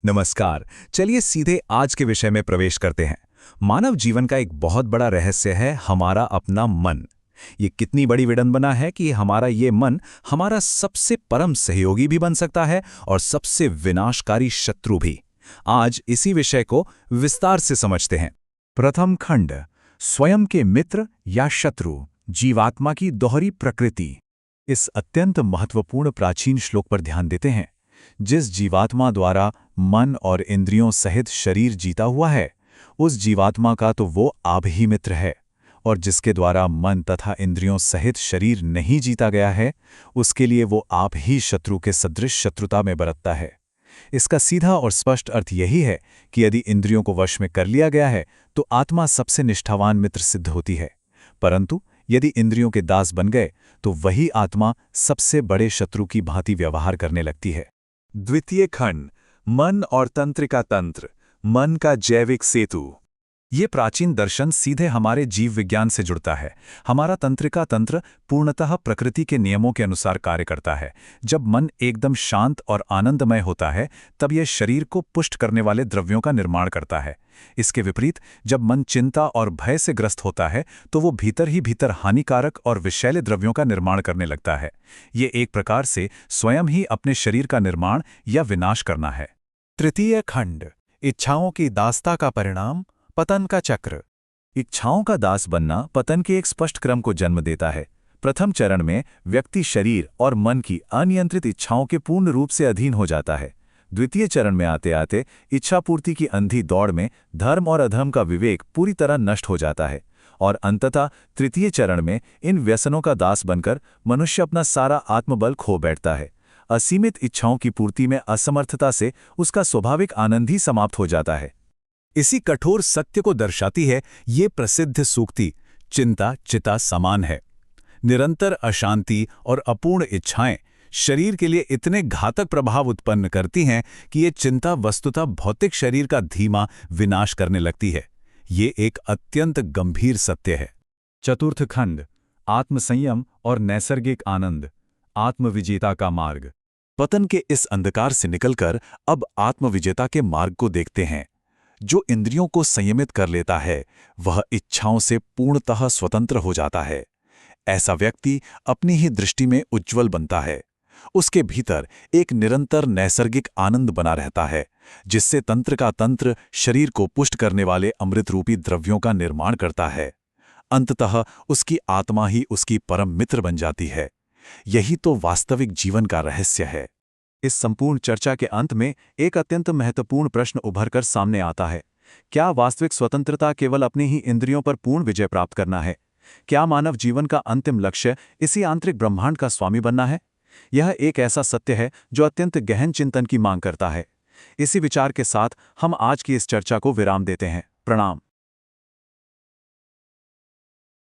नमस्कार। चलिए सीधे आज के विषय में प्रवेश करते हैं। मानव जीवन का एक बहुत बड़ा रहस्य है हमारा अपना मन। ये कितनी बड़ी विडंबना है कि हमारा ये मन हमारा सबसे परम सहयोगी भी बन सकता है और सबसे विनाशकारी शत्रु भी। आज इसी विषय को विस्तार से समझते हैं। प्रथम खंड, स्वयं के मित्र या शत्रु, जीवात्मा की दोहरी प्रकृति। इस अत्यंत महत्वपूर्ण प्राचीन श्लोक पर ध्यान देते हैं। जिस जीवात्मा द्वारा मन और इंद्रियों सहित शरीर जीता हुआ है, उस जीवात्मा का तो वो आप ही मित्र है, और जिसके द्वारा मन तथा इंद्रियों सहित शरीर नहीं जीता गया है, उसके लिए वो आप ही शत्रु के सदृश शत्रुता में बरतता है। इसका सीधा और स्पष्ट अर्थ यही है कि यदि इंद्रियों को वश में कर लिया गया है तो आत्मा सबसे निष्ठावान मित्र सिद्ध होती है, परंतु यदि इंद्रियों के दास बन गए तो वही आत्मा सबसे बड़े शत्रु की भांति व्यवहार करने लगती है। द्वितीय खंड, मन और तंत्रिका तंत्र, मन का जैविक सेतु। ये प्राचीन दर्शन सीधे हमारे जीव विज्ञान से जुड़ता है। हमारा तंत्रिका तंत्र पूर्णतः प्रकृति के नियमों के अनुसार कार्य करता है। जब मन एकदम शांत और आनंदमय होता है, तब यह शरीर को पुष्ट करने वाले द्रव्यों का निर्माण करता है। इसके विपरीत जब मन चिंता और भय से ग्रस्त होता है, तो वो भीतर ही भीतर हानिकारक और विषैले द्रव्यों का निर्माण करने लगता है। ये एक प्रकार से स्वयं ही अपने शरीर का निर्माण या विनाश करना है। तृतीय खंड, इच्छाओं की दासता का परिणाम, पतन का चक्र। इच्छाओं का दास बनना पतन के एक स्पष्ट क्रम को जन्म देता है। प्रथम चरण में व्यक्ति शरीर और मन की अनियंत्रित इच्छाओं के पूर्ण रूप से अधीन हो जाता है। द्वितीय चरण में आते आते इच्छापूर्ति की अंधी दौड़ में धर्म और अधर्म का विवेक पूरी तरह नष्ट हो जाता है, और अंततः तृतीय चरण में इन व्यसनों का दास बनकर मनुष्य अपना सारा आत्मबल खो बैठता है। असीमित इच्छाओं की पूर्ति में असमर्थता से उसका स्वाभाविक आनंद ही समाप्त हो जाता है। इसी कठोर सत्य को दर्शाती है ये प्रसिद्ध सूक्ति, चिंता चिता समान है। निरंतर अशांति और अपूर्ण इच्छाएं शरीर के लिए इतने घातक प्रभाव उत्पन्न करती हैं कि ये चिंता वस्तुतः भौतिक शरीर का धीमा विनाश करने लगती है। ये एक अत्यंत गंभीर सत्य है। चतुर्थ खंड, आत्मसंयम और नैसर्गिक आनंद, आत्मविजेता का मार्ग। पतन के इस अंधकार से निकलकर अब आत्मविजेता के मार्ग को देखते हैं। जो इंद्रियों को संयमित कर लेता है, वह इच्छाओं से पूर्णतः स्वतंत्र हो जाता है। ऐसा व्यक्ति अपनी ही दृष्टि में उज्ज्वल बनता है। उसके भीतर एक निरंतर नैसर्गिक आनंद बना रहता है, जिससे तंत्र का तंत्र शरीर को पुष्ट करने वाले अमृत रूपी द्रव्यों का निर्माण करता है। अंततः उसकी आत्मा ही उसकी परम मित्र बन जाती है। यही तो वास्तविक जीवन का रहस्य है। इस संपूर्ण चर्चा के अंत में एक अत्यंत महत्वपूर्ण प्रश्न उभरकर सामने आता है। क्या वास्तविक स्वतंत्रता केवल अपनी ही इंद्रियों पर पूर्ण विजय प्राप्त करना है? क्या मानव जीवन का अंतिम लक्ष्य इसी आंतरिक ब्रह्मांड का स्वामी बनना है? यह एक ऐसा सत्य है जो अत्यंत गहन चिंतन की मांग करता है। इसी विचार के साथ हम आज की इस चर्चा को विराम देते हैं। प्रणाम।